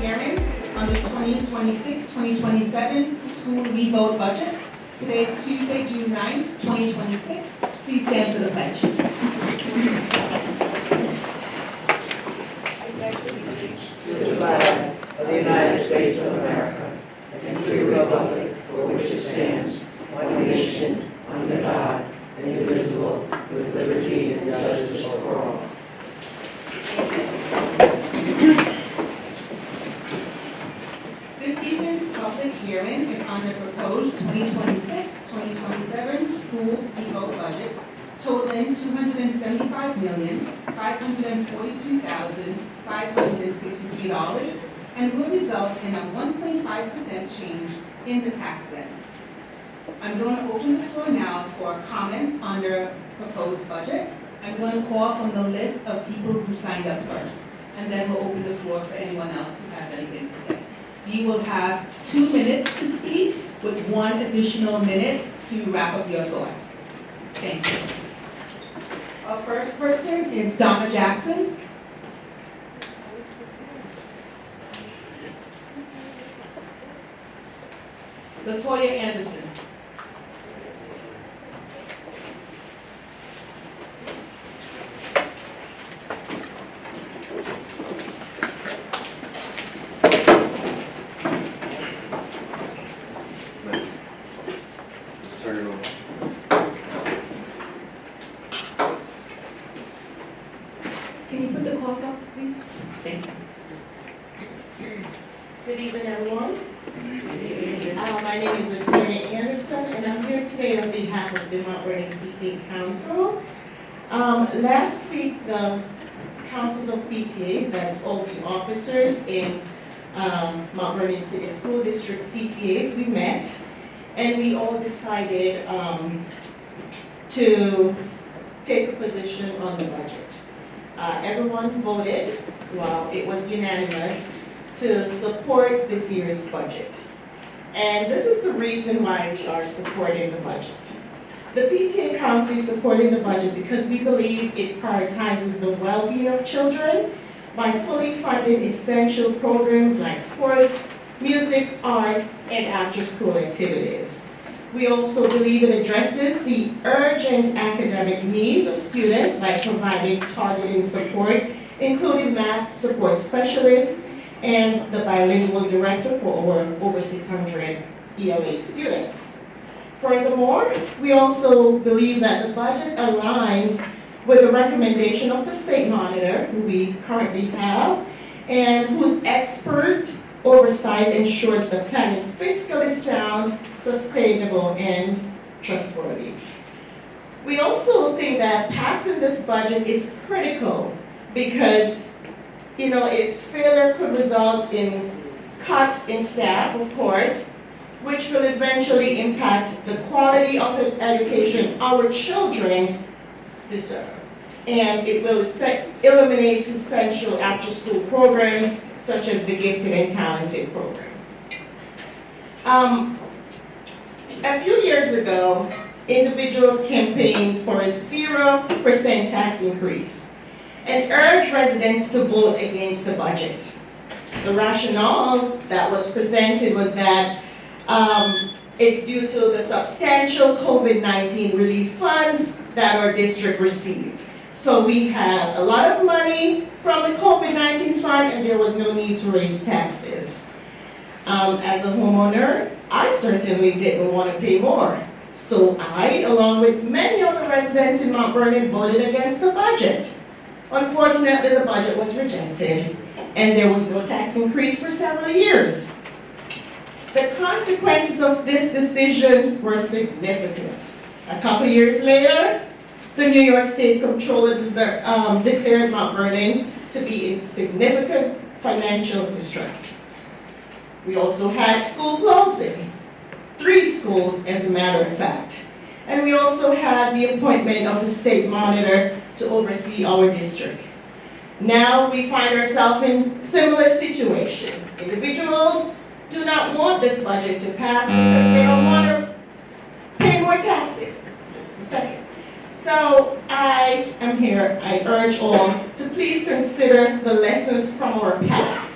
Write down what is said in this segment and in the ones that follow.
hearing on the 2026-2027 school revote budget. Today is Tuesday, June 9th, 2026. Please stand for the pledge. To the flag of the United States of America and to the republic for which it stands, one nation, under God, indivisible, with liberty and justice for all. This evening's public hearing is on the proposed 2026-2027 school revote budget totaling $275,542,563 and will result in a 1.5% change in the tax levy. I'm going to open the floor now for comments on the proposed budget. I'm going to call from the list of people who signed up first, and then we'll open the floor for anyone else who has anything to say. You will have 2 minutes to speak with 1 additional minute to wrap up your thoughts. Thank you. Our first person is Donna Jackson. Latoya Anderson. Turn it over. Can you put the clock up, please? Thank you. Good evening, everyone. My name is Latoya Anderson, and I'm here today on behalf of the Mount Vernon PTA Council. Last week, the councils of PTAs, that's all the officers in Mount Vernon City School District PTAs, we met, and we all decided to take a position on the budget. Everyone voted, well, it was unanimous, to support this year's budget. And this is the reason why we are supporting the budget. The PTA Council is supporting the budget because we believe it prioritizes the well-being of children by fully funding essential programs like sports, music, art, and after-school activities. We also believe it addresses the urgent academic needs of students by providing targeted support, including math support specialists and the bilingual director for over 600 ELA students. Furthermore, we also believe that the budget aligns with the recommendation of the state monitor, who we currently have, and whose expert oversight ensures the plan is fiscally sound, sustainable, and trustworthy. We also think that passing this budget is critical because, its failure could result in cut in staff, of course, which will eventually impact the quality of the education our children deserve. And it will eliminate essential after-school programs such as the Gifted and Talented program. A few years ago, individuals campaigned for a 0% tax increase and urged residents to vote against the budget. The rationale that was presented was that it's due to the substantial COVID-19 relief funds that our district received. So we had a lot of money from the COVID-19 fund and there was no need to raise taxes. As a homeowner, I certainly didn't want to pay more. So I, along with many other residents in Mount Vernon, voted against the budget. Unfortunately, the budget was rejected and there was no tax increase for several years. The consequences of this decision were significant. A couple years later, the New York State Comptroller declared Mount Vernon to be in significant financial distress. We also had school closing, 3 schools as a matter of fact. And we also had the appointment of the state monitor to oversee our district. Now we find ourselves in similar situation. Individuals do not want this budget to pass because they don't want to pay more taxes. Just a second. So I am here, I urge all to please consider the lessons from our past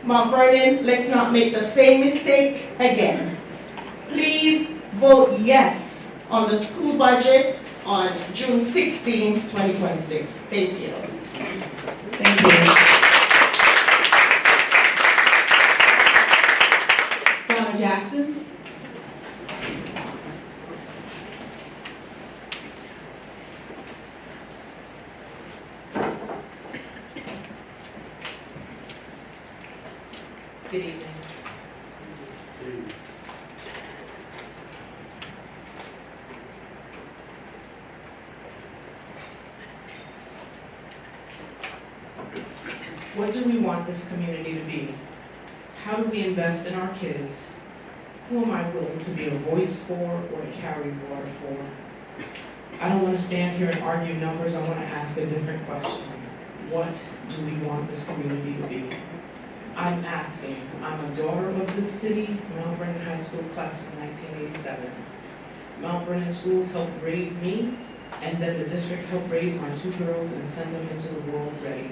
Mount Vernon, let's not make the same mistake again. Please vote yes on the school budget on June 16, 2026. Thank you. Thank you. Donna Jackson. Good evening. What do we want this community to be? How do we invest in our kids? Who am I willing to be a voice for or to carry water for? I don't want to stand here and argue numbers. I want to ask a different question. What do we want this community to be? I'm asking. I'm a daughter of this city, Mount Vernon High School class of 1987. Mount Vernon schools helped raise me, and then the district helped raise my two girls and send them into the world ready.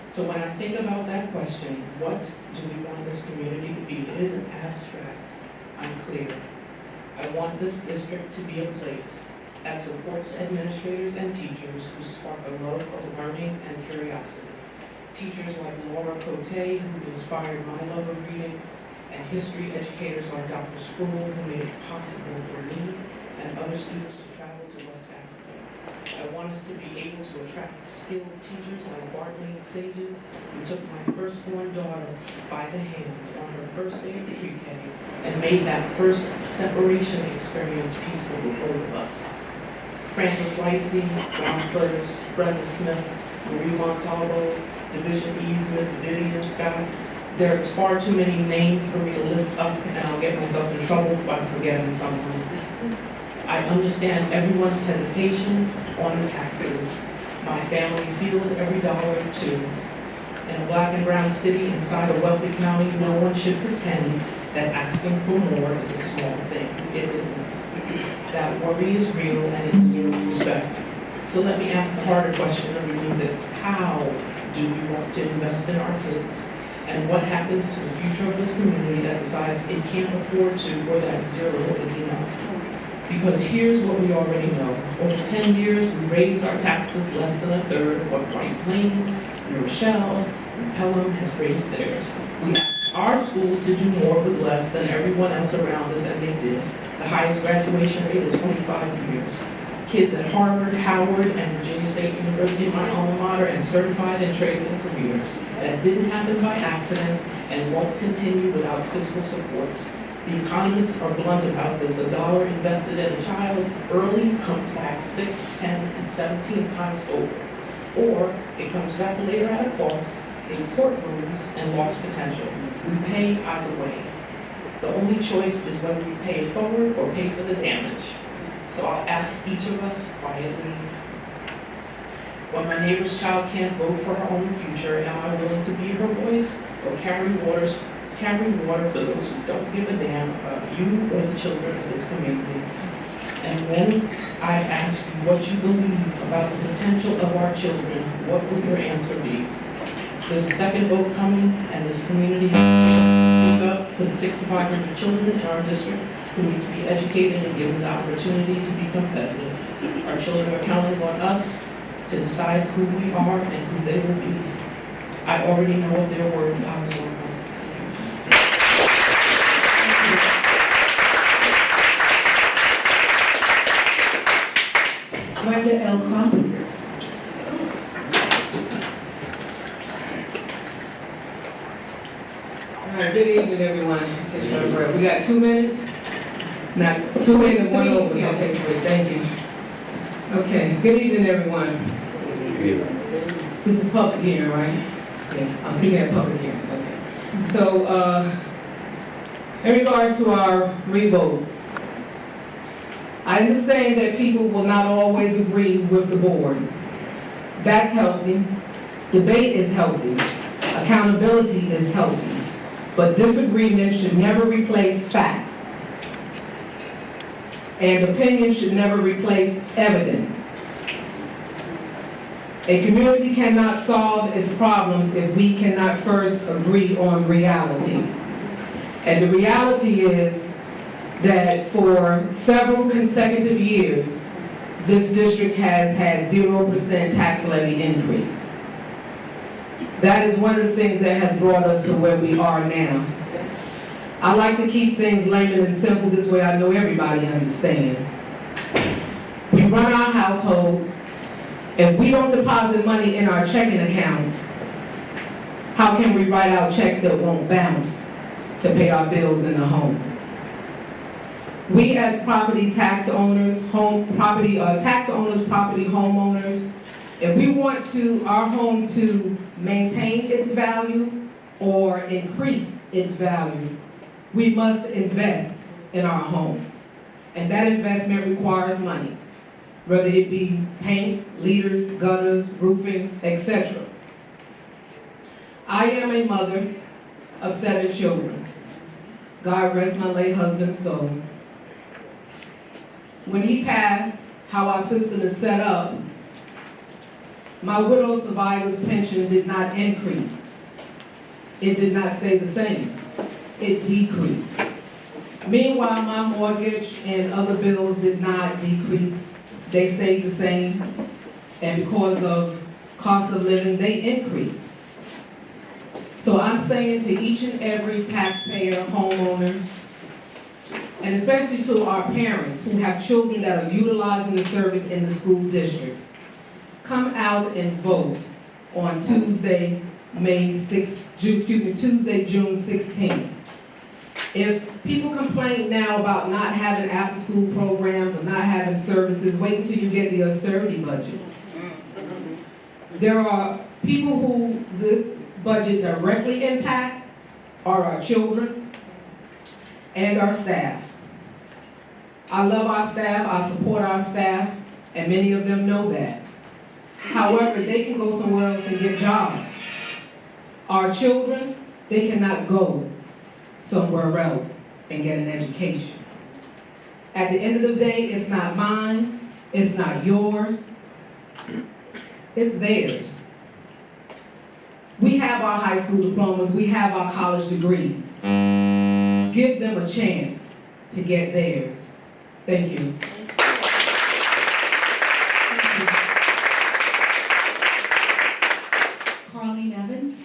So when I think about that question, what do we want this community to be? It isn't abstract. I'm clear. I want this district to be a place that supports administrators and teachers who spark a love of learning and curiosity. Teachers like Laura Cote, who inspired my love of reading, and history educators like Dr. Sproul, who made it possible for me and other students to travel to West Africa. I want us to be able to attract skilled teachers like Bartley Sages, who took my firstborn daughter by the hand on her first day of pre-K and made that first separation experience peaceful for both of us. Francis Lightsey, Ron Curtis, Brenda Smith, Marie Montalvo, Division E's Miss Vivian Scott. There's far too many names for me to lift up, and I'll get myself in trouble by forgetting someone. I understand everyone's hesitation on the taxes. My family feels every dollar too. In a black and brown city inside a wealthy county, no one should pretend that asking for more is a small thing. It isn't. That worry is real and it deserves respect. So let me ask the harder question underneath it. How do we want to invest in our kids? And what happens to the future of this community that decides it can't afford to, or that zero is enough? Because here's what we already know. Over 10 years, we raised our taxes less than a third of what White Plains, New Rochelle, and Pelham has raised theirs. We asked our schools to do more with less than everyone else around us, and they did. The highest graduation rate in 25 years. Kids at Harvard, Howard, and Virginia State University, my alma mater, and certified in trades and careers. That didn't happen by accident and won't continue without fiscal supports. The economists are blunt about this. $1 invested in a child early comes back 6, 10, and 17 times over. Or it comes back later at a cost, in courtrooms, and lost potential. We pay either way. The only choice is whether we pay it forward or pay for the damage. So I'll ask each of us quietly, when my neighbor's child can't vote for her own future, am I willing to be her voice or carry water for those who don't give a damn about you or the children of this community? And when I ask you what you believe about the potential of our children, what will your answer be? There's a second vote coming, and this community has a chance to speak up for the 6,500 children in our district who need to be educated and given the opportunity to be competitive. Our children are counting on us to decide who we are and who they will be. I already know of their word, I was one of them. Brenda L. Crump. All right, good evening, everyone. We got 2 minutes? Not 2 minutes, 1 over. Okay, great, thank you. Okay, good evening, everyone. This is public hearing, right? Yeah, I'm speaking at public hearing, okay. So, in regards to our revote, I understand that people will not always agree with the board. That's healthy. Debate is healthy. Accountability is healthy. But disagreement should never replace facts. And opinion should never replace evidence. A community cannot solve its problems if we cannot first agree on reality. And the reality is that for several consecutive years, this district has had 0% tax levy increase. That is one of the things that has brought us to where we are now. I like to keep things layman and simple, this way I know everybody understands. We run our households. If we don't deposit money in our checking accounts, how can we write out checks that won't bounce to pay our bills in the home? We as property tax owners, property homeowners, if we want our home to maintain its value or increase its value, we must invest in our home. And that investment requires money, whether it be paint, leaders, gutters, roofing, etc. I am a mother of 7 children. God rest my late husband's soul. When he passed, how our system is set up, my widow survivor's pension did not increase. It did not stay the same. It decreased. Meanwhile, my mortgage and other bills did not decrease. They stayed the same. And because of cost of living, they increased. So I'm saying to each and every taxpayer, homeowner, and especially to our parents who have children that are utilizing the service in the school district, come out and vote on Tuesday, Tuesday, June 16th. If people complain now about not having after-school programs or not having services, wait until you get the austerity budget. There are people who this budget directly impacts are our children and our staff. I love our staff, I support our staff, and many of them know that. However, they can go somewhere else and get jobs. Our children, they cannot go somewhere else and get an education. At the end of the day, it's not mine, it's not yours, it's theirs. We have our high school diplomas, we have our college degrees. Give them a chance to get theirs. Thank you. Carleen Evans.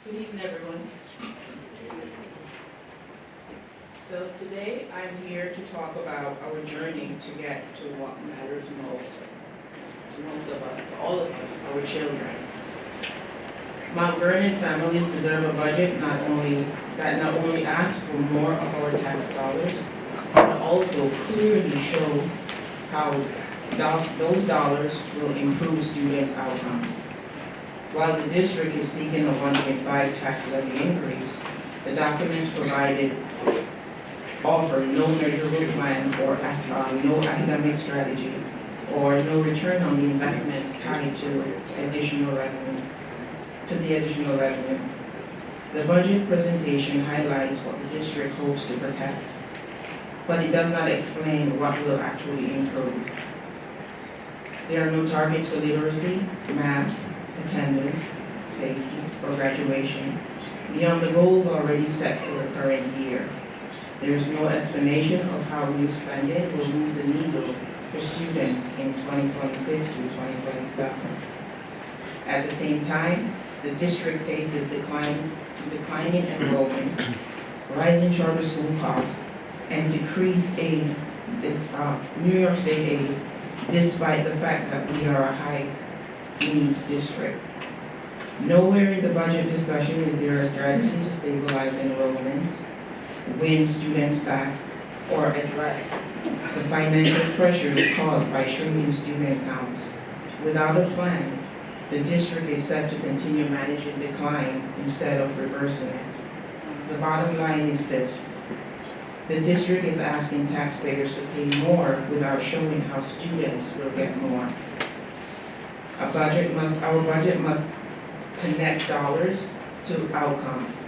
Good evening, everyone. So today I'm here to talk about our journey to get to what matters most to most of us, to all of us, our children. Mount Vernon families deserve a budget that not only asks for more of our tax dollars, but also clearly show how those dollars will improve student outcomes. While the district is seeking a 1.5 tax levy increase, the documents provided offer no measurable plan or no academic strategy or no return on the investments tied to the additional revenue. The budget presentation highlights what the district hopes to protect, but it does not explain what will actually improve. There are no targets for literacy, math, attendance, safety, or graduation, beyond the goals already set for the current year. There is no explanation of how new spending will move the needle for students in 2026 through 2027. At the same time, the district faces declining enrollment, rising charter school costs, and decreased aid, New York State aid, despite the fact that we are a high needs district. Nowhere in the budget discussion is there a strategy to stabilize enrollment, win students back, or address the financial pressures caused by shrinking student counts. Without a plan, the district is set to continue managing decline instead of reversing it. The bottom line is this: the district is asking taxpayers to pay more without showing how students will get more. Our budget must connect dollars to outcomes.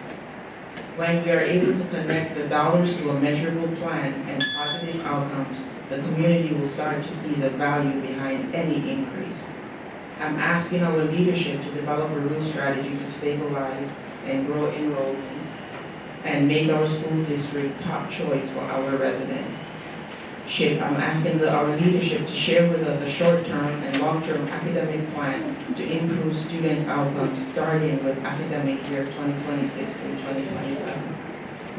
When we are able to connect the dollars to a measurable plan and positive outcomes, the community will start to see the value behind any increase. I'm asking our leadership to develop a real strategy to stabilize and grow enrollment and make our school district top choice for our residents. I'm asking our leadership to share with us a short-term and long-term academic plan to improve student outcomes starting with academic year 2026 through 2027.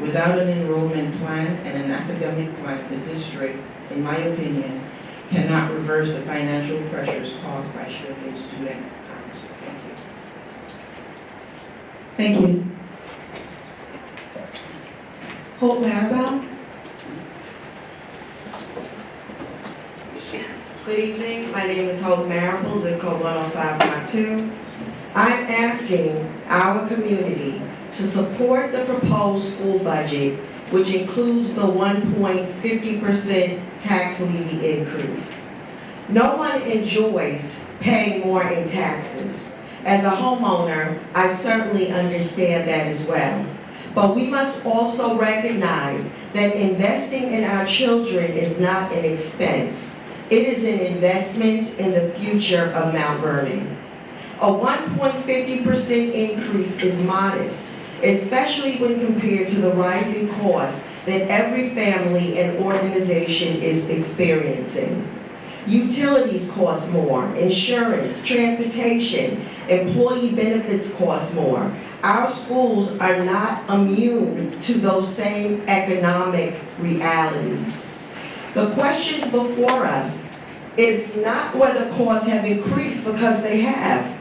Without an enrollment plan and an academic plan, the district, in my opinion, cannot reverse the financial pressures caused by shrinking student counts. Thank you. Thank you. Hope Maribel? Good evening, my name is Hope Marable, zip code 105.2. I'm asking our community to support the proposed school budget, which includes the 1.50% tax levy increase. No one enjoys paying more in taxes. As a homeowner, I certainly understand that as well. But we must also recognize that investing in our children is not an expense. It is an investment in the future of Mount Vernon. A 1.50% increase is modest, especially when compared to the rising costs that every family and organization is experiencing. Utilities cost more, insurance, transportation, employee benefits cost more. Our schools are not immune to those same economic realities. The questions before us is not whether costs have increased, because they have.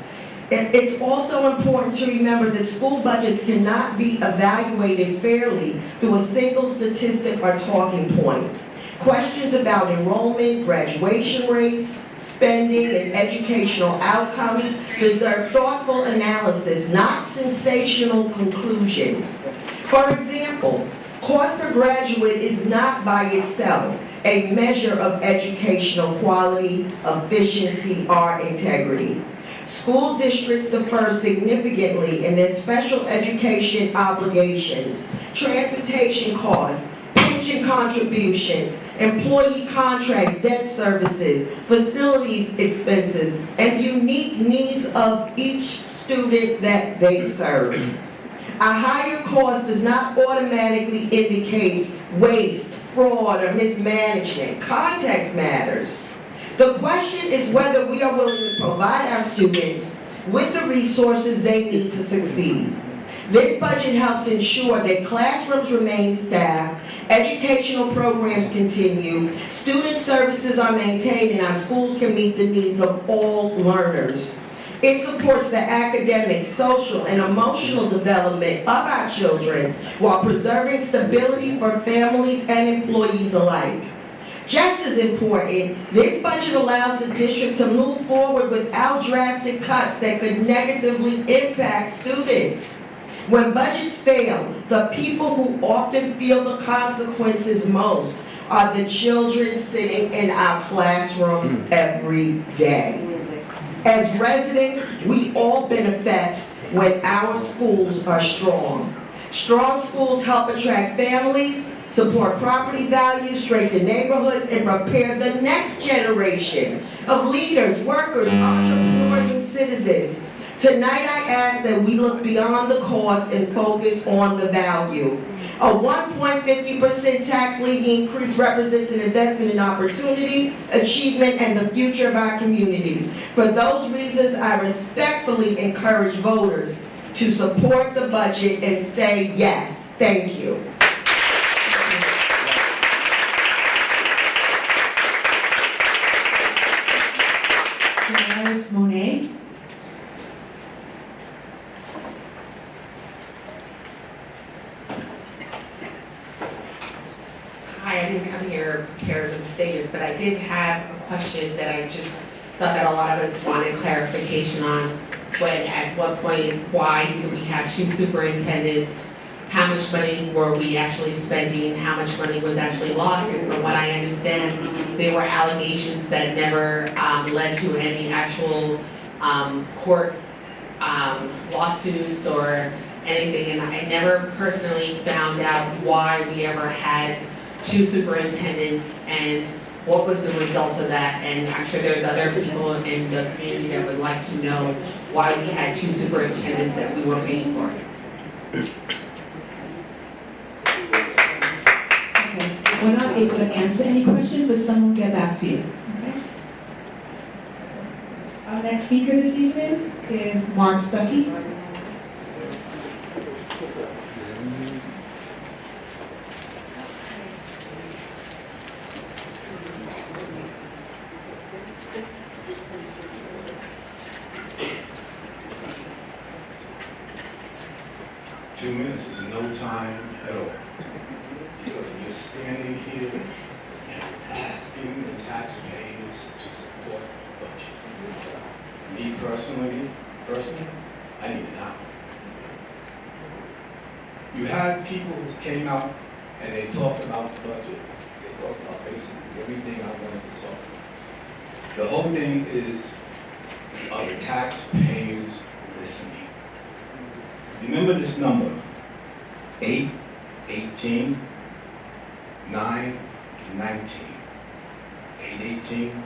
It's also important to remember that school budgets cannot be evaluated fairly through a single statistic or talking point. Questions about enrollment, graduation rates, spending, and educational outcomes deserve thoughtful analysis, not sensational conclusions. For example, cost per graduate is not by itself a measure of educational quality, efficiency, or integrity. School districts differ significantly in their special education obligations, transportation costs, pension contributions, employee contracts, debt services, facilities expenses, and unique needs of each student that they serve. A higher cost does not automatically indicate waste, fraud, or mismanagement. Context matters. The question is whether we are willing to provide our students with the resources they need to succeed. This budget helps ensure that classrooms remain staffed, educational programs continue, student services are maintained, and our schools can meet the needs of all learners. It supports the academic, social, and emotional development of our children while preserving stability for families and employees alike. Just as important, this budget allows the district to move forward without drastic cuts that could negatively impact students. When budgets fail, the people who often feel the consequences most are the children sitting in our classrooms every day. As residents, we all benefit when our schools are strong. Strong schools help attract families, support property values, strengthen neighborhoods, and prepare the next generation of leaders, workers, entrepreneurs, and citizens. Tonight I ask that we look beyond the cost and focus on the value. A 1.50% tax levy increase represents an investment in opportunity, achievement, and the future of our community. For those reasons, I respectfully encourage voters to support the budget and say yes. Thank you. Dolores Monet? Hi, I didn't come here prepared with a statement, but I did have a question that I just thought that a lot of us wanted clarification on. When, at what point, why did we have two superintendents? How much money were we actually spending? How much money was actually lost? And from what I understand, they were allegations that never led to any actual court lawsuits or anything, and I never personally found out why we ever had 2 superintendents and what was the result of that. And I'm sure there's other people in the community that would like to know why we had 2 superintendents that we were paying for. Okay, we're not able to answer any questions, but someone will get back to you, okay? Our next speaker this evening is Mark Stuckey. 2 minutes is no time at all. Because you're standing here and asking the taxpayers to support the budget. Me personally, I need it now. You had people who came out and they talked about the budget. They talked about basically everything I wanted to talk about. The whole thing is, are the taxpayers listening? Remember this number, 8, 18, 9, 19. 8, 18,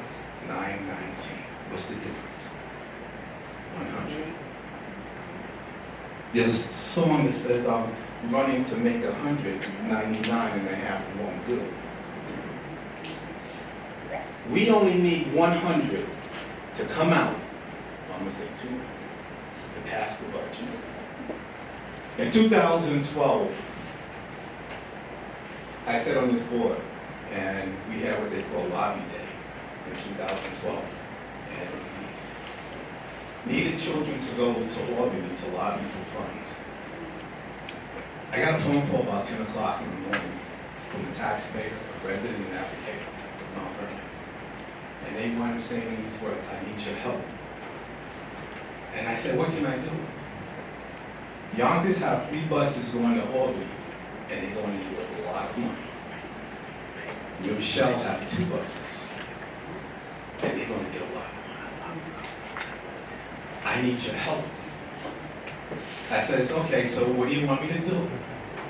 9, 19. What's the difference? 100. There's a song that says, I'm running to make 199 and a half won't do. We only need 100 to come out, I'm gonna say 200, to pass the budget. In 2012, I sat on this board and we had what they call Lobby Day in 2012. And we needed children to go to Albany to lobby for funds. I got a phone call about 10 o'clock in the morning from a taxpayer, a resident and applicator of Mount Vernon. And they wanted saying these words, I need your help. And I said, what can I do? Yonkers have 3 buses going to Albany, and they're going to need a lot of money. New Rochelle have 2 buses, and they're going to get a lot of money. I need your help. I says, okay, so what do you want me to do?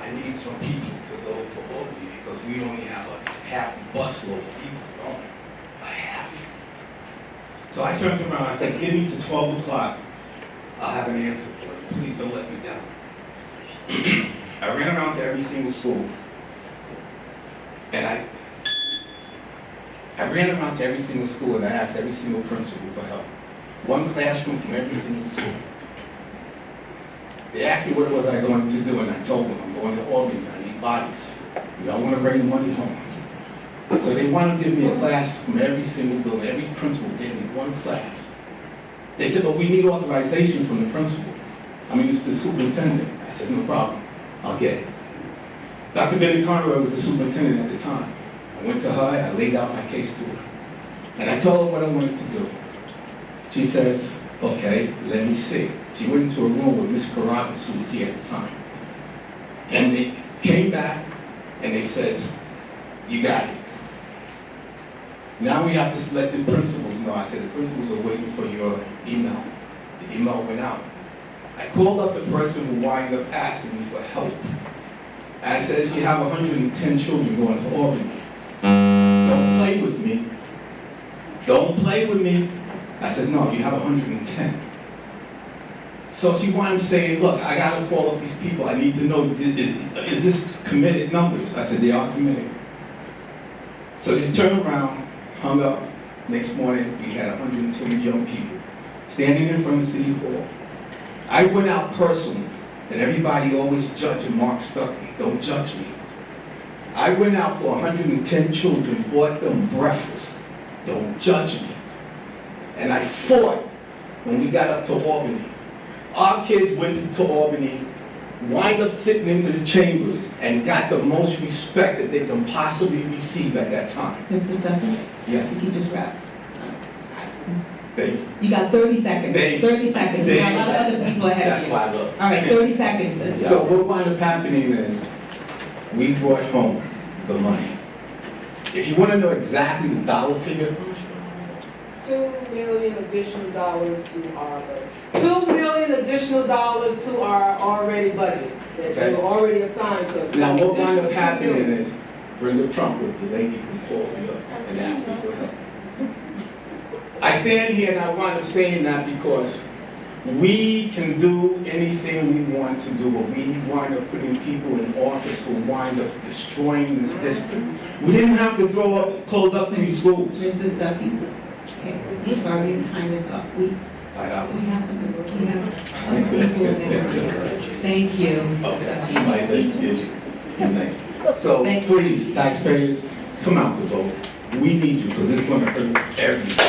I need some people to go to Albany because we only have a half busload of people going. A half. So I turned around and I said, give me to 12 o'clock. I'll have an answer for you. Please don't let me down. I ran around to every single school. And I ran around to every single school and I asked every single principal for help. 1 classroom from every single school. They asked me what it was I going to do and I told them I'm going to Albany, I need bodies. I want to bring the money home. So they wanted to give me a class from every single building. Every principal gave me 1 class. They said, but we need authorization from the principal. It's the superintendent. I said, no problem, I'll get it. Dr. Benny Conroy was the superintendent at the time. I went to her, I laid out my case to her. And I told her what I wanted to do. She says, okay, let me see. She went into a room with Miss Carabas, who was here at the time. And they came back and they said, you got it. Now we have to let the principals know. I said, the principals are waiting for your email. The email went out. I called up the person who wound up asking me for help. And I said, you have 110 children going to Albany. Don't play with me. Don't play with me. I said, no, you have 110. So she wound up saying, look, I got to call up these people. I need to know, is this committed numbers? I said, they are committed. So she turned around, hung up. Next morning, we had 110 young people standing in front of City Hall. I went out personally, and everybody always judging Mark Stuckey. Don't judge me. I went out for 110 children, bought them breakfast. Don't judge me. And I fought when we got up to Albany. Our kids went to Albany, wind up sitting into the chambers, and got the most respect that they can possibly receive at that time. Mr. Stuckey? Yes. If you just wrap. Thank you. You got 30 seconds. Thank you. 30 seconds. We got a lot of other people ahead of That's you. why I love it. All right, 30 seconds. Let's So go. what wound up happening is, we brought home the money. If you want to know exactly the dollar figure, $2 million additional dollars to our budget. $2 million additional dollars to our already budget that they were already assigned to. Now, what wound Additional up $2 happening million. is Brenda Trump was the lady who called me up and asked me for help. I stand here and I wind up saying that because we can do anything we want to do, but we wind up putting people in office who wind up destroying this district. We didn't have to close up these schools. Mrs. Duffy? Okay, I'm sorry, your time is up. We have other people that, thank you, Mrs. Duffy. So Thank you. please, taxpayers, come out to vote. We need you because it's going to hurt everybody.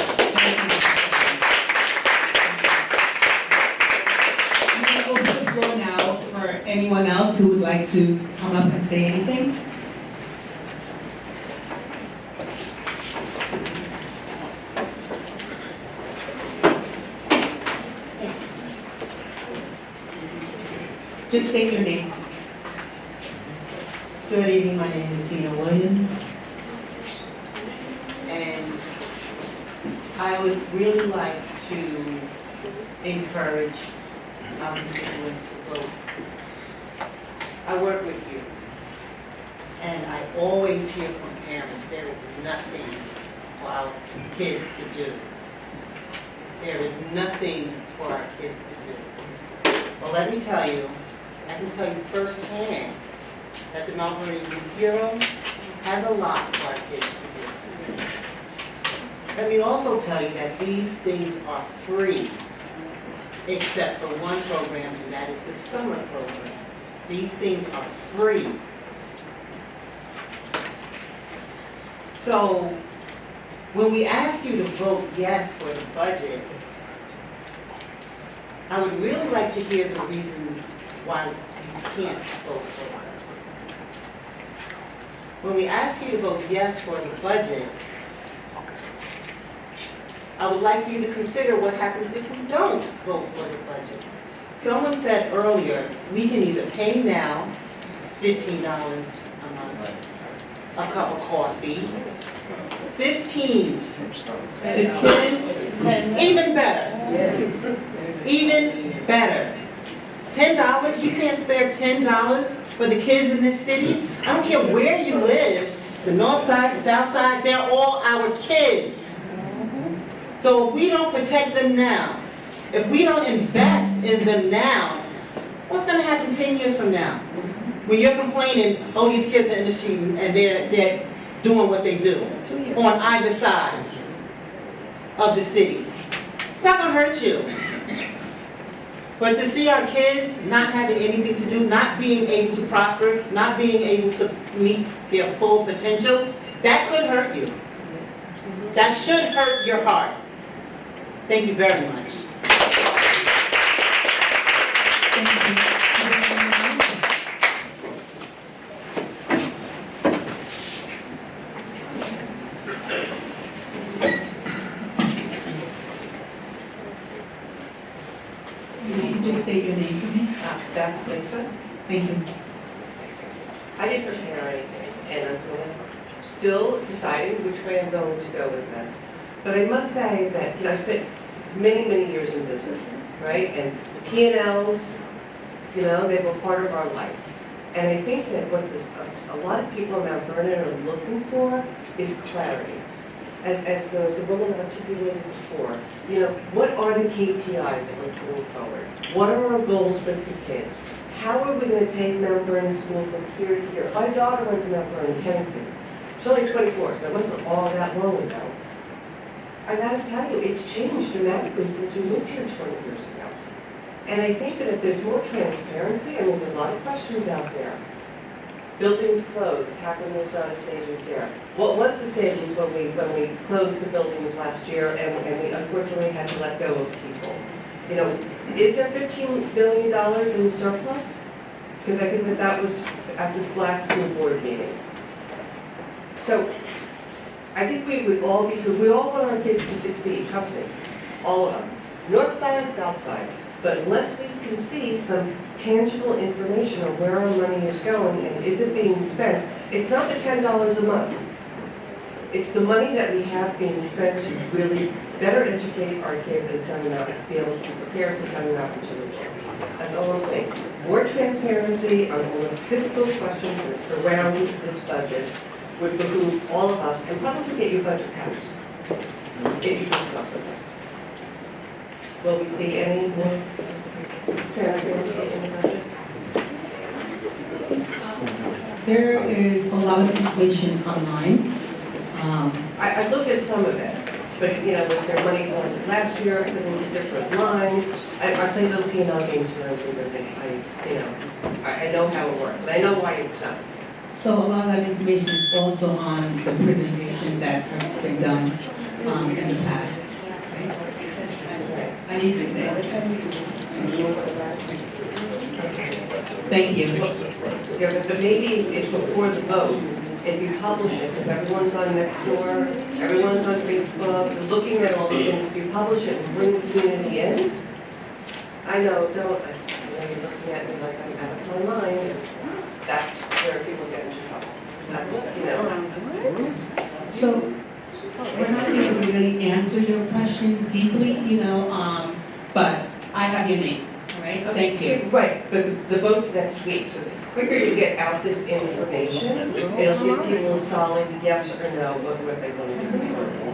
I'm going to open the floor now for anyone else who would like to come up and say anything. Just state your name. Good evening, my name is Dina Williams. And I would really like to encourage our constituents to vote. I work with you, and I always hear from parents, there is nothing for our kids to do. There is nothing for our kids to do. Well, let me tell you, I can tell you firsthand that the Mount Vernon Youth Bureau has a lot for our kids to do. Let me also tell you that these things are free, except for one program, and that is the summer program. These things are free. So, when we ask you to vote yes for the budget, I would really like to hear the reasons why you can't vote for it. When we ask you to vote yes for the budget, I would like for you to consider what happens if we don't vote for the budget. Someone said earlier, we can either pay now, $15 a month, a cup of coffee, 15, it's 10, even better. Even better. $10, you can't spare $10 for the kids in this city? I don't care where you live, the north side, the south side, they're all our kids. So if we don't protect them now, if we don't invest in them now, what's gonna happen 10 years from now? When you're complaining, oh, these kids are in the street and they're doing what they do on either side of the city. It's not gonna hurt you. But to see our kids not having anything to do, not being able to prosper, not being able to meet their full potential, that could hurt you. That should hurt your heart. Thank you very much. Can you just state your name for me? Beth Lisa. Thank you. I didn't prepare anything, and I'm going, still deciding which way I'm going to go with this. But I must say that, I spent many, many years in business, right? And the P&Ls, they were part of our life. And I think that what a lot of people in Mount Vernon are looking for is clarity. As the woman articulated before, what are the KPIs that we're putting forward? What are our goals for the kids? How are we going to take Mount Vernon School from here to here? My daughter went to Mount Vernon, Kennington. She's only 24, so it wasn't all that long ago. I got to tell you, it's changed dramatically since we moved here 20 years ago. And I think that if there's more transparency, there's a lot of questions out there. Buildings closed, how come there's not a savings there? What was the savings when we closed the buildings last year and we unfortunately had to let go of people? Is there $15 billion in the surplus? Because I think that was at this last school board meeting. So I think we all want our kids to succeed, trust me, all of them, north side, south side. But unless we can see some tangible information on where our money is going and is it being spent, it's not the $10 a month. It's the money that we have being spent to really better educate our kids and send them out, and be able to be prepared to send them out into the world. That's all I'm saying. More transparency on all the fiscal questions that surround this budget would behoove all of us, and probably get your budget passed. If you can come up with it. Will we see any more transparency in the budget? There is a lot of information online. I looked at some of it, but, was there money going to last year, put into different lines? I'd say those P&L games for instance, I know how it works, and I know why it's done. So a lot of that information is also on the presentations that have been done in the past. I need to say. Thank you. Yeah, but maybe it's before the vote, if you publish it, because everyone's on Nextdoor, everyone's on Facebook, looking at all these things, if you publish it and bring the community in, I know you're looking at me like I'm out of my mind, that's where people get into trouble. That's, So we're not able to really answer your question deeply, but I have your name, all right? Thank you. Right, but the vote's next week, so the quicker you get out this information, it'll give people a solid yes or no of what they want to do.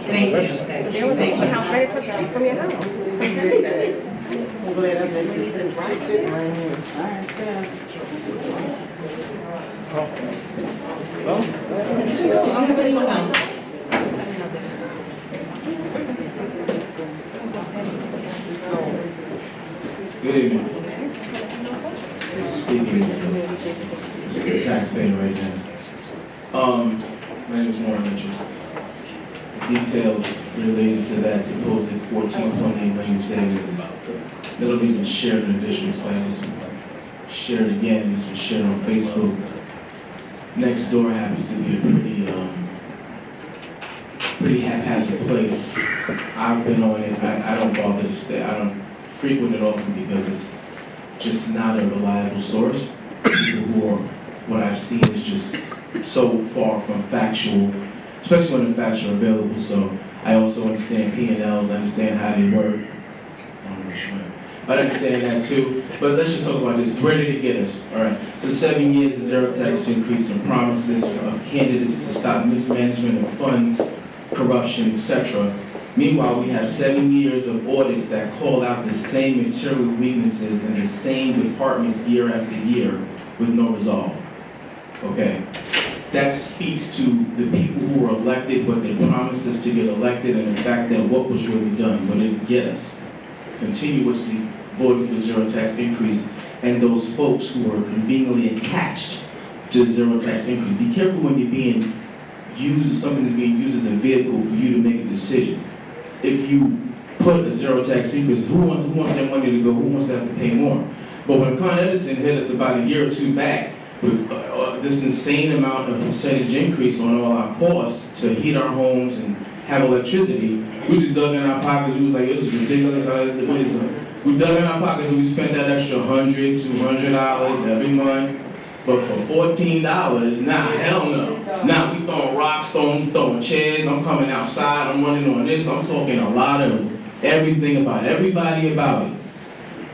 Thank you. Thank you. Thank you. House ready for from your house. I'm glad I missed it. Sit right here. Do you have anyone else? Good evening. Speaking as a taxpayer right now. My name is Warren Mitchell. Details related to that supposed 14.8 million savings that'll be shared in additional sites. Shared again, it's been shared on Facebook. Nextdoor happens to be a pretty haphazard place. I've been on it. I don't bother to stay. I don't frequent it often because it's just not a reliable source. People who are, what I've seen is just so far from factual, especially when the facts are available. So I also understand P&Ls, I understand how they work. I understand that too, but let's just talk about this. Where did it get us? All right, so 7 years of zero tax increase and promises of candidates to stop mismanagement of funds, corruption, etc. Meanwhile, we have 7 years of audits that call out the same material weaknesses in the same departments year after year with no resolve. Okay, that speaks to the people who were elected, what they promised us to get elected, and the fact that what was really done, what did it get us? Continuously voting for zero tax increase, and those folks who are conveniently attached to zero tax increase. Be careful when you're being used, something is being used as a vehicle for you to make a decision. If you put a zero tax increase, who wants their money to go? Who wants to have to pay more? But when Con Edison hit us about a year or two back with this insane amount of percentage increase on all our costs to heat our homes and have electricity, we just dug in our pockets. We was like, this is ridiculous. We dug in our pockets and we spent that extra $100, $200 every month. But for $14, nah, hell no. Now we throwing rock stones, we throwing chairs, I'm coming outside, I'm running on this, I'm talking a lot of everything about everybody about it.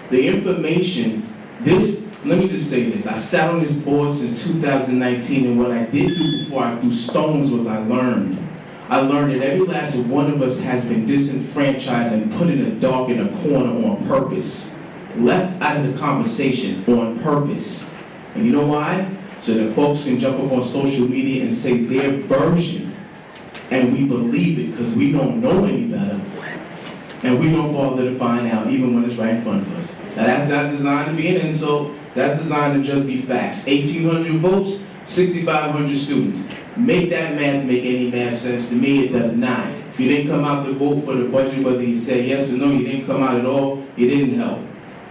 The information, let me just say this, I sat on this board since 2019, and what I did do before I threw stones was I learned that every last one of us has been disenfranchised and put in the dark in a corner on purpose. Left out of the conversation on purpose. And you know why? So that folks can jump up on social media and say their version. And we believe it because we don't know any better. And we don't bother to find out even when it's right in front of us. Now that's not designed to be an insult. That's designed to just be facts. 1,800 votes, 6,500 students. Make that math make any math sense? To me, it does not. If you didn't come out to vote for the budget, whether you say yes or no, you didn't come out at all, it didn't help.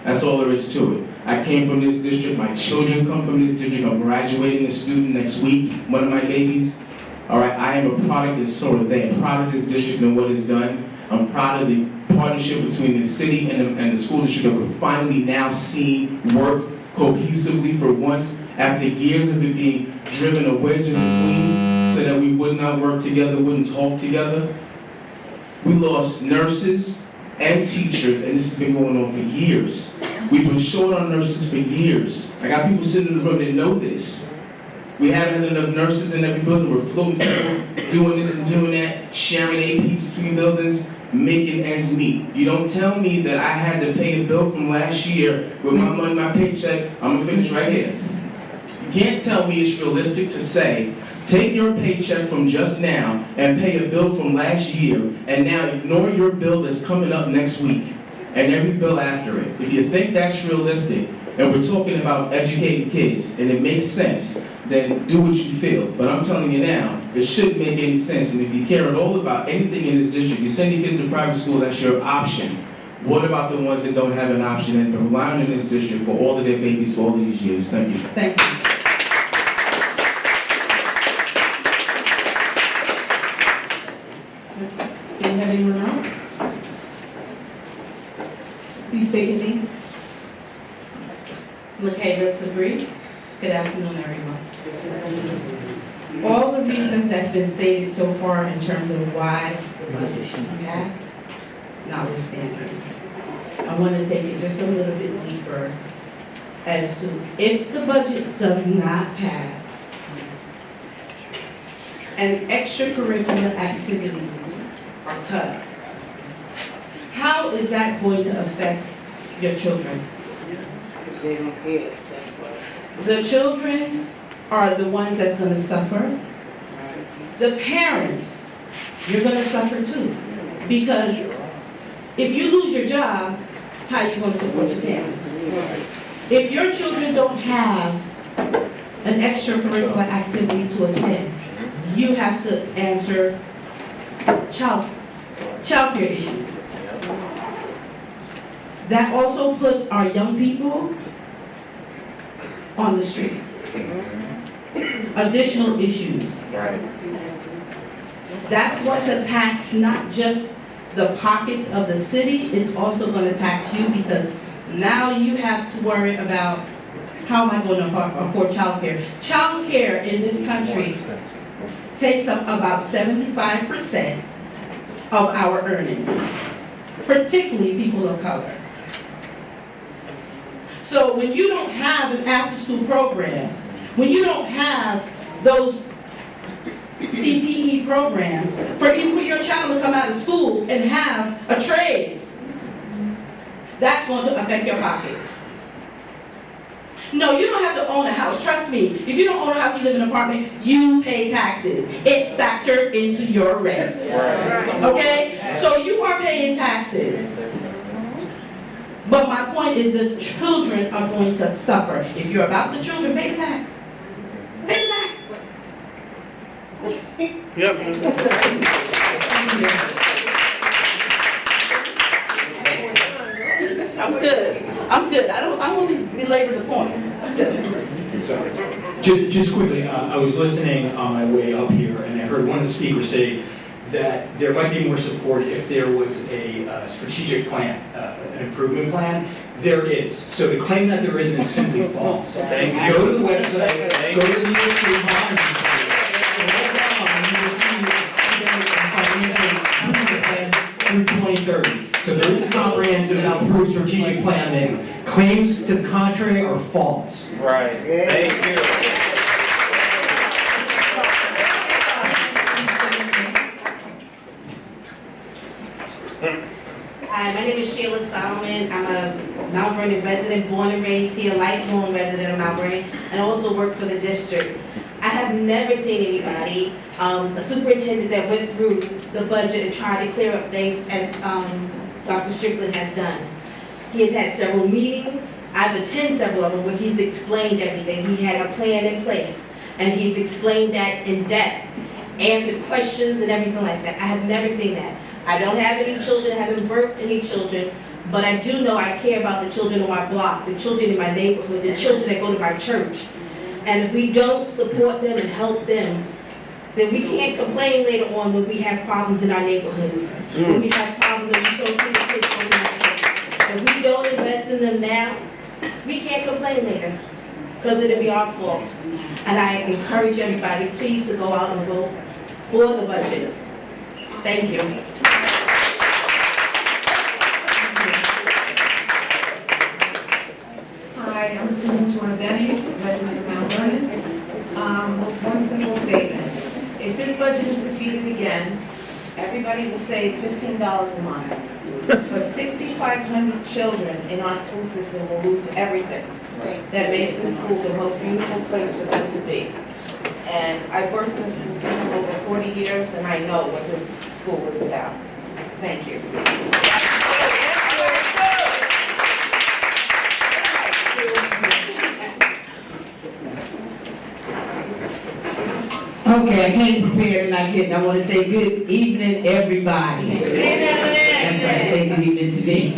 That's all there is to it. I came from this district, my children come from this district, I'm graduating a student next week, one of my babies. All right, I am a product and so are they. I'm proud of this district and what it's done. I'm proud of the partnership between the city and the school district that we're finally now seeing work cohesively for once after years of it being driven a wedge in between. So said that we would not work together, wouldn't talk together. We lost nurses and teachers, and this has been going on for years. We've been short on nurses for years. I got people sitting in the room that know this. We haven't had enough nurses in every building. We're floating people, doing this and doing that, sharing APs between buildings, making ends meet. You don't tell me that I had to pay a bill from last year with my money, my paycheck. I'm gonna finish right here. You can't tell me it's realistic to say, take your paycheck from just now and pay a bill from last year, and now ignore your bill that's coming up next week and every bill after it. If you think that's realistic, and we're talking about educating kids, and it makes sense, then do what you feel. But I'm telling you now, it shouldn't make any sense. And if you care at all about anything in this district, you send your kids to private school, that's your option. What about the ones that don't have an option and been relying in this district for all of their babies for all of these years? Thank you. Thank you. Do you have anyone else? Please state your name. Michaela Sabri. Good afternoon, everyone. All the reasons that's been stated so far in terms of why the budget should be passed, notwithstanding, I want to take it just a little bit deeper as to if the budget does not pass and extracurricular activities are cut, how is that going to affect your children? They don't care, that's why. The children are the ones that's gonna suffer. The parents, you're gonna suffer too. Because if you lose your job, how are you gonna support your family? If your children don't have an extracurricular activity to attend, you have to answer childcare issues. That also puts our young people on the streets. Additional issues. That's what's a tax, not just the pockets of the city, it's also gonna tax you because now you have to worry about how am I gonna afford childcare. Childcare in this country takes up about 75% of our earnings, particularly people of color. So when you don't have an after-school program, when you don't have those CTE programs, for your child to come out of school and have a trade, that's going to affect your pocket. No, you don't have to own a house. Trust me, if you don't own a house, you live in an apartment, you pay taxes. It's factored into your rent. Okay? So you are paying taxes. But my point is the children are going to suffer. If you're about the children, pay the tax. Pay the tax. I'm good. I won't belabor the point. I'm good. Just quickly, I was listening on my way up here, and I heard one of the speakers say that there might be more support if there was a strategic plan, an improvement plan. There is. So to claim that there isn't is simply false. Go to the website, go to the New York City Conference, and you will see the financial plan through 2030. So there is a comprehensive and approved strategic plan there. Claims to the contrary are false. Right. Thank you. Hi, my name is Sheila Solomon. I'm a Mount Vernon resident, born and raised here, lifelong resident of Mount Vernon, and also work for the district. I have never seen anybody, a superintendent that went through the budget and tried to clear up things as Dr. Strickland has done. He has had several meetings. I've attended several of them where he's explained everything. He had a plan in place, and he's explained that in depth, answered questions and everything like that. I have never seen that. I don't have any children, I haven't birthed any children, but I do know I care about the children on my block, the children in my neighborhood, the children that go to my church. And if we don't support them and help them, then we can't complain later on when we have problems in our neighborhoods. When we have problems and we don't see the kids going to school. If we don't invest in them now, we can't complain later. because it'll be our fault. And I encourage everybody, please, to go out and vote for the budget. Thank you. Hi, I'm Susan Tornabene, resident of Mount Vernon. One simple statement. If this budget is defeated again, everybody will save $15 a month. But 6,500 children in our school system will lose everything that makes this school the most beautiful place for them to be. And I've worked in the school system over 40 years, and I know what this school is about. Thank you. Okay, I came prepared and I didn't. I want to say good evening, everybody. That's right, say good evening to me.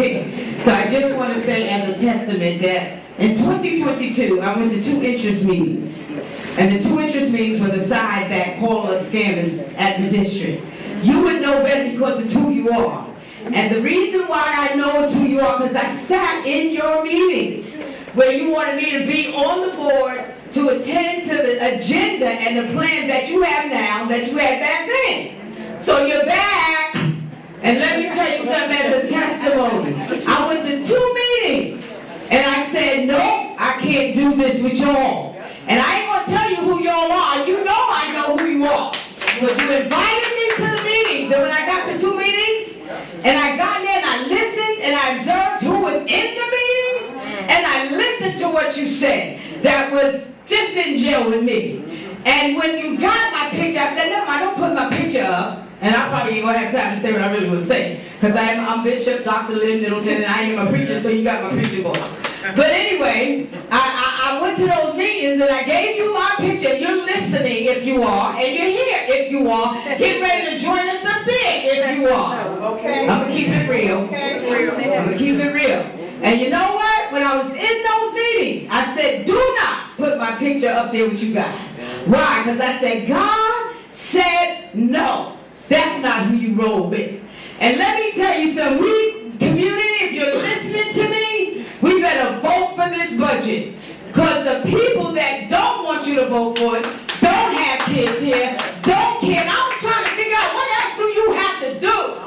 So I just want to say as a testament that in 2022, I went to 2 interest meetings. And the 2 interest meetings were the side that call us scammers at the district. You would know better because it's who you are. And the reason why I know it's who you are, because I sat in your meetings where you wanted me to be on the board to attend to the agenda and the plan that you have now that you had back then. So you're back, and let me tell you something as a testimony. I went to 2 meetings, and I said, nope, I can't do this with y'all. And I ain't gonna tell you who y'all are. You know I know who you are. But you invited me to the meetings, and when I got to 2 meetings, and I got there and I listened and I observed who was in the meetings, and I listened to what you said. That was just in jail with me. And when you got my picture, I said, no, I don't put my picture up. And I probably ain't gonna have time to say what I really want to say. Because I'm Bishop Dr. Lynn Middleton, and I am a preacher, so you got my preacher voice. But anyway, I went to those meetings and I gave you my picture. You're listening if you are, and you're here if you are. Get ready to join us up there if you are. Okay. I'm gonna keep it real. Okay. I'm gonna keep it real. And you know what? When I was in those meetings, I said, do not put my picture up there with you guys. Why? Because I said, God said no. That's not who you roll with. And let me tell you something. We, community, if you're listening to me, we better vote for this budget. Because the people that don't want you to vote for it, don't have kids here, don't care. And I'm trying to figure out what else do you have to do?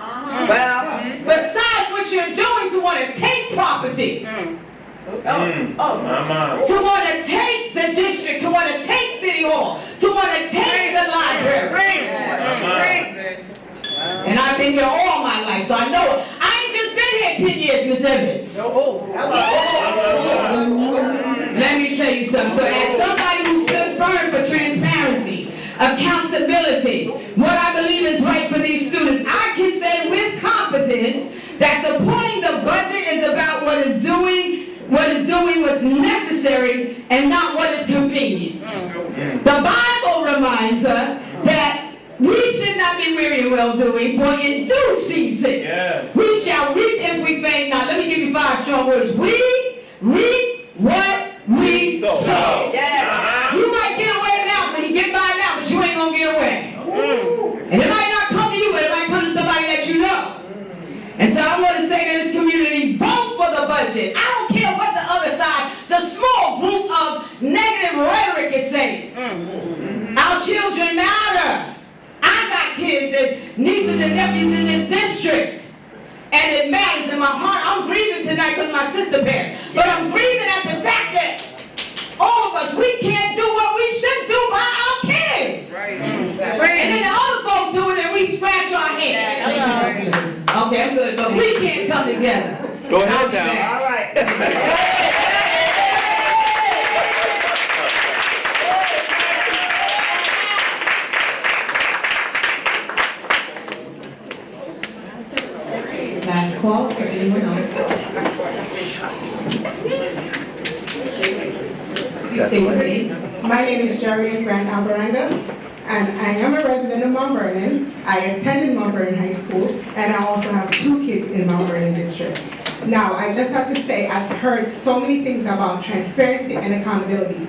Well, besides what you're doing to want to take property. To want to take the district, to want to take City Hall, to want to take the library. And I've been here all my life, so I know it. I ain't just been here 10 years, Miss Evans. Let me tell you something. So as somebody who stood firm for transparency, accountability, what I believe is right for these students, I can say with confidence that supporting the budget is about what's necessary and not what is convenient. The Bible reminds us that we should not be weary in well-doing, for in due season we shall reap if we faint not. Let me give you 5 strong words. We reap what we sow. You might get away now when you get by now, but you ain't gonna get away. And it might not come to you, but it might come to somebody that you know. And so I want to say to this community, vote for the budget. I don't care what the other side, the small group of negative rhetoric is saying. Our children matter. I got kids and nieces and nephews in this district. And it matters in my heart. I'm grieving tonight because my sister passed. But I'm grieving at the fact that all of us, we can't do what we should do by our kids. And then the other folks do it and we scratch our heads. Okay, I'm good, but we can't come together. Go ahead now. All right. Last call for anyone else. Please say your name. My name is Jerry Grant Alvaranga, and I am a resident of Mount Vernon. I attended Mount Vernon High School, and I also have 2 kids in Mount Vernon District. Now, I just have to say, I've heard so many things about transparency and accountability.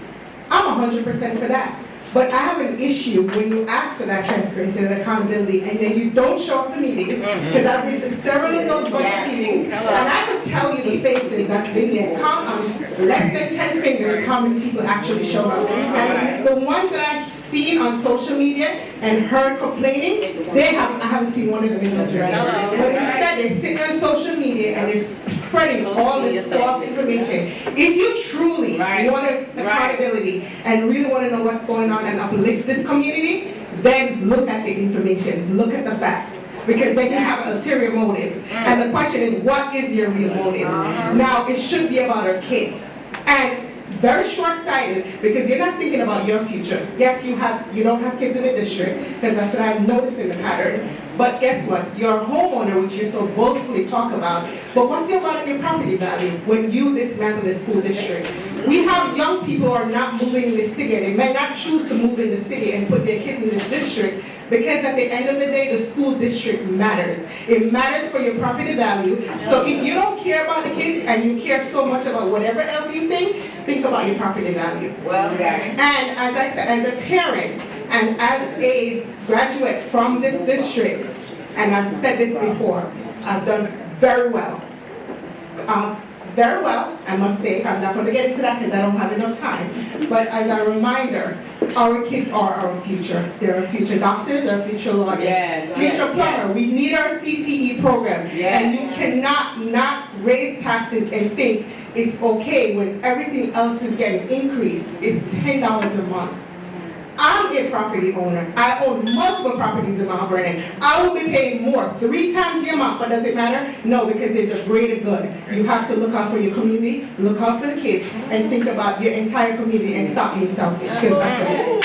I'm 100% for that. But I have an issue when you ask for that transparency and accountability, and then you don't show up to meetings, because I've been to several of those budget meetings, and I could tell you the faces that's been there, count on less than 10 fingers how many people actually showed up. And the ones that I've seen on social media and heard complaining, I haven't seen one of them in this room. But instead, they're sitting on social media and they're spreading all this false information. If you truly want accountability and really want to know what's going on and uplift this community, then look at the information, look at the facts. Because then you have ulterior motives. And the question is, what is your real motive? Now, it should be about our kids. And very short-sighted, because you're not thinking about your future. Yes, you don't have kids in the district, because that's what I'm noticing the pattern. But guess what? You're a homeowner, which you so boastfully talk about. But what's your property value when you dismantle the school district? We have young people who are not moving in the city, and they may not choose to move in the city and put their kids in this district, because at the end of the day, the school district matters. It matters for your property value. So if you don't care about the kids and you care so much about whatever else you think about your property value. And as I said, as a parent and as a graduate from this district, and I've said this before, I've done very well. Very well, I must say. I'm not going to get into that because I don't have enough time. But as a reminder, our kids are our future. They're our future doctors, our future lawyers, future plumber. We need our CTE program. And you cannot not raise taxes and think it's okay when everything else is getting increased. It's $10 a month. I'm a property owner. I own multiple properties in Mount Vernon. I will be paying more, 3 times the amount, but does it matter? No, because there's a greater good. You have to look out for your community, look out for the kids, and think about your entire community and stop being selfish, because that's what it is.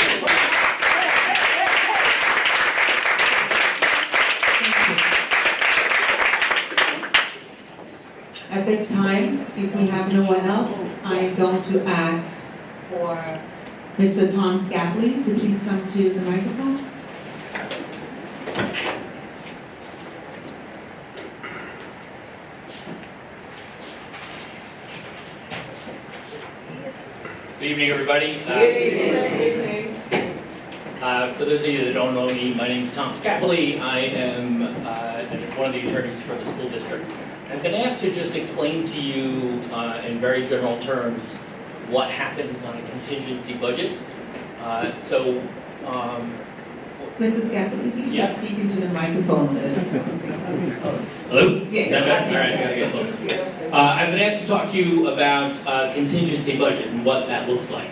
At this time, if we have no one else, I'm going to ask for Mr. Tom Scapoli to please come to the microphone. Good evening, everybody. For those of you that don't know me, my name is Tom Scapoli. I am one of the attorneys for the school district. I've been asked to just explain to you in very general terms what happens on a contingency budget. Mr. Scapoli, if you can just speak into the microphone a little. Hello? Yeah. All right, gotta get close. I've been asked to talk to you about contingency budget and what that looks like.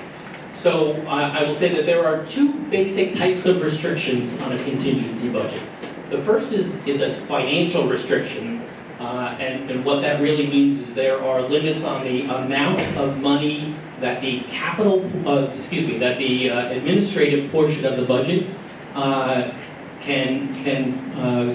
So I will say that there are 2 basic types of restrictions on a contingency budget. The first is a financial restriction, and what that really means is there are limits on the amount of money that the that the administrative portion of the budget can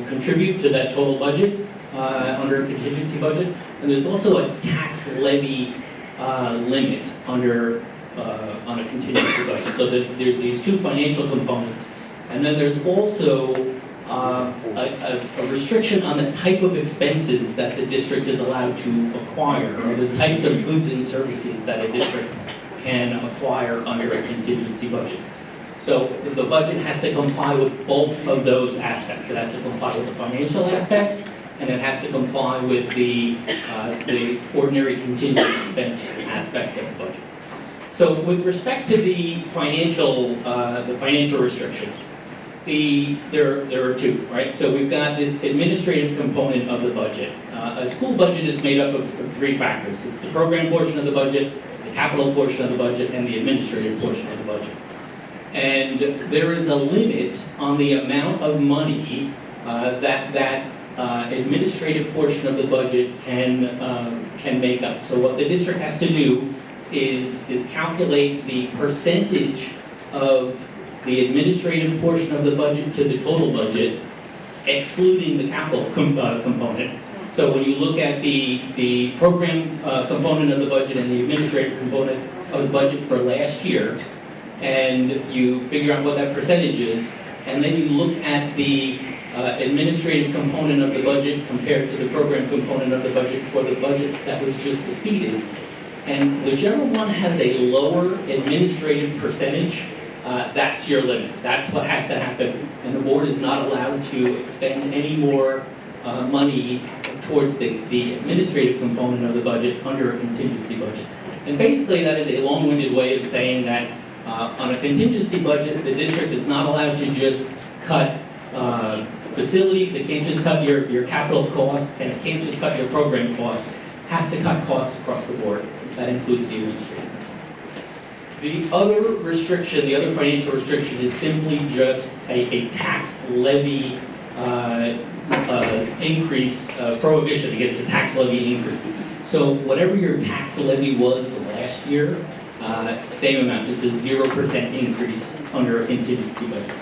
contribute to that total budget under a contingency budget. And there's also a tax levy limit under on a contingency budget. So there's these 2 financial components. And then there's also a restriction on the type of expenses that the district is allowed to acquire, or the types of goods and services that a district can acquire under a contingency budget. So the budget has to comply with both of those aspects. It has to comply with the financial aspects, and it has to comply with the ordinary contingent expense aspect of the budget. So with respect to the financial restrictions, there are 2, right? So we've got this administrative component of the budget. A school budget is made up of 3 factors. It's the program portion of the budget, the capital portion of the budget, and the administrative portion of the budget. And there is a limit on the amount of money that administrative portion of the budget can make up. So what the district has to do is calculate the percentage of the administrative portion of the budget to the total budget, excluding the capital component. So when you look at the program component of the budget and the administrative component of the budget for last year, and you figure out what that percentage is, and then you look at the administrative component of the budget compared to the program component of the budget for the budget that was just defeated. And the general one has a lower administrative percentage that's your limit. That's what has to happen. And the board is not allowed to expend any more money towards the administrative component of the budget under a contingency budget. And basically, that is a long-winded way of saying that on a contingency budget, the district is not allowed to just cut facilities, it can't just cut your capital costs, and it can't just cut your program costs. It has to cut costs across the board. That includes the administrative. The other restriction, the other financial restriction is simply just a tax levy increase, prohibition against a tax levy increase. So whatever your tax levy was last year, same amount, it's a 0% increase under a contingency budget.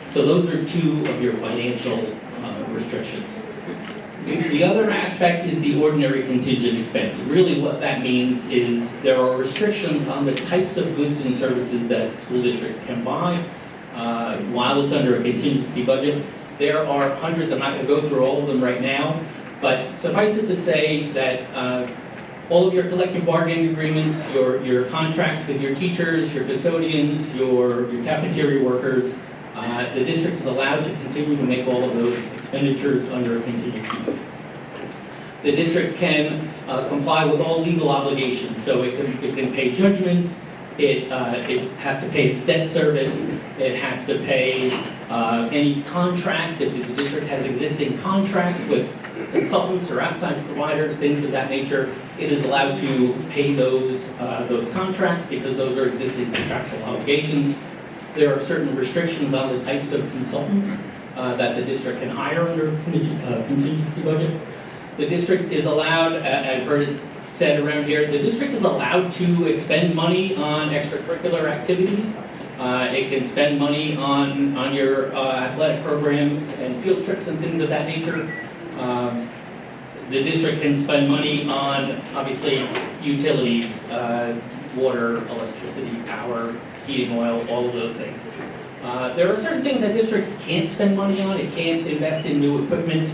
So those are two of your financial restrictions. The other aspect is the ordinary contingent expense. Really what that means is there are restrictions on the types of goods and services that school districts can buy while it's under a contingency budget. There are hundreds, I'm not going to go through all of them right now, but suffice it to say that all of your collective bargaining agreements, your contracts with your teachers, your custodians, your cafeteria workers, the district is allowed to continue to make all of those expenditures under a contingency budget. The district can comply with all legal obligations, so it can pay judgments, it has to pay its debt service, it has to pay any contracts, if the district has existing contracts with consultants or outside providers, things of that nature, it is allowed to pay those contracts because those are existing contractual obligations. There are certain restrictions on the types of consultants that the district can hire under a contingency budget. The district is allowed, I've heard it said around here, the district is allowed to expend money on extracurricular activities. It can spend money on your athletic programs and field trips and things of that nature. The district can spend money on, obviously, utilities, water, electricity, power, heating oil, all of those things. There are certain things that district can't spend money on. It can't invest in new equipment.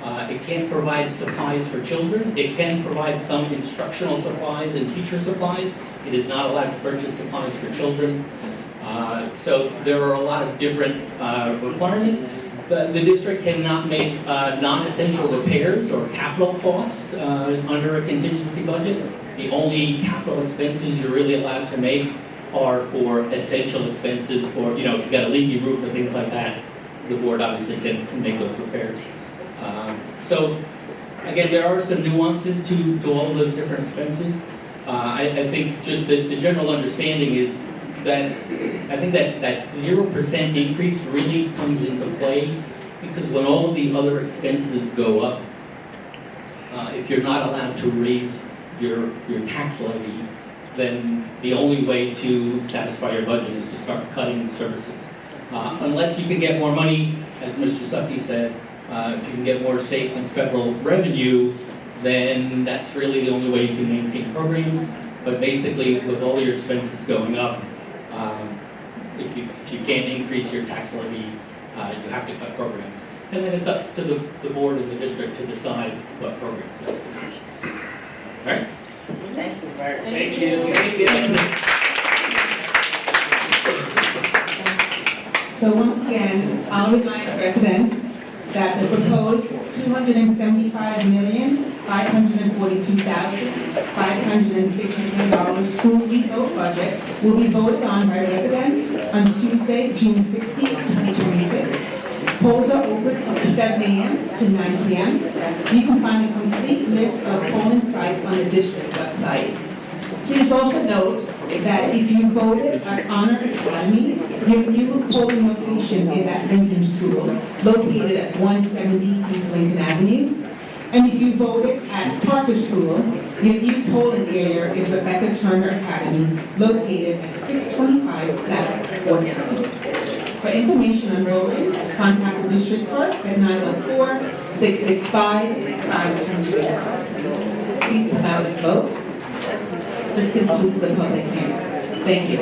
It can't provide supplies for children. It can provide some instructional supplies and teacher supplies. It is not allowed to purchase supplies for children. So there are a lot of different requirements. The district cannot make non-essential repairs or capital costs under a contingency budget. The only capital expenses you're really allowed to make are for essential expenses, or if you've got a leaky roof or things like that, the board obviously can make those repairs. So again, there are some nuances to all of those different expenses. I think just the general understanding is that I think that 0% increase really comes into play because when all of the other expenses go up, if you're not allowed to raise your tax levy, then the only way to satisfy your budget is to start cutting services. Unless you can get more money, as Mr. Sucky said, if you can get more state and federal revenue, then that's really the only way you can maintain programs. But basically, with all your expenses going up, if you can't increase your tax levy, you have to cut programs. And then it's up to the board and the district to decide what programs best to use. All right? Thank you, Vernon. Thank you. So once again, I'll remind residents that the proposed $275,542,563 school rebuild budget will be voted on by residents on Tuesday, June 16, 2026. Polls are open from 7 a.m. to 9 p.m. You can find a complete list of polling sites on the district website. Please also note that if you voted at Honor Academy, your new polling location is at Lincoln School, located at 170 East Lincoln Avenue. And if you voted at Parker School, your new polling area is Rebecca Turner Academy, located at 625 South 49th. For information on voting, contact the district clerk at 914-665-5235. Please come out and vote. This concludes the public hearing. Thank you.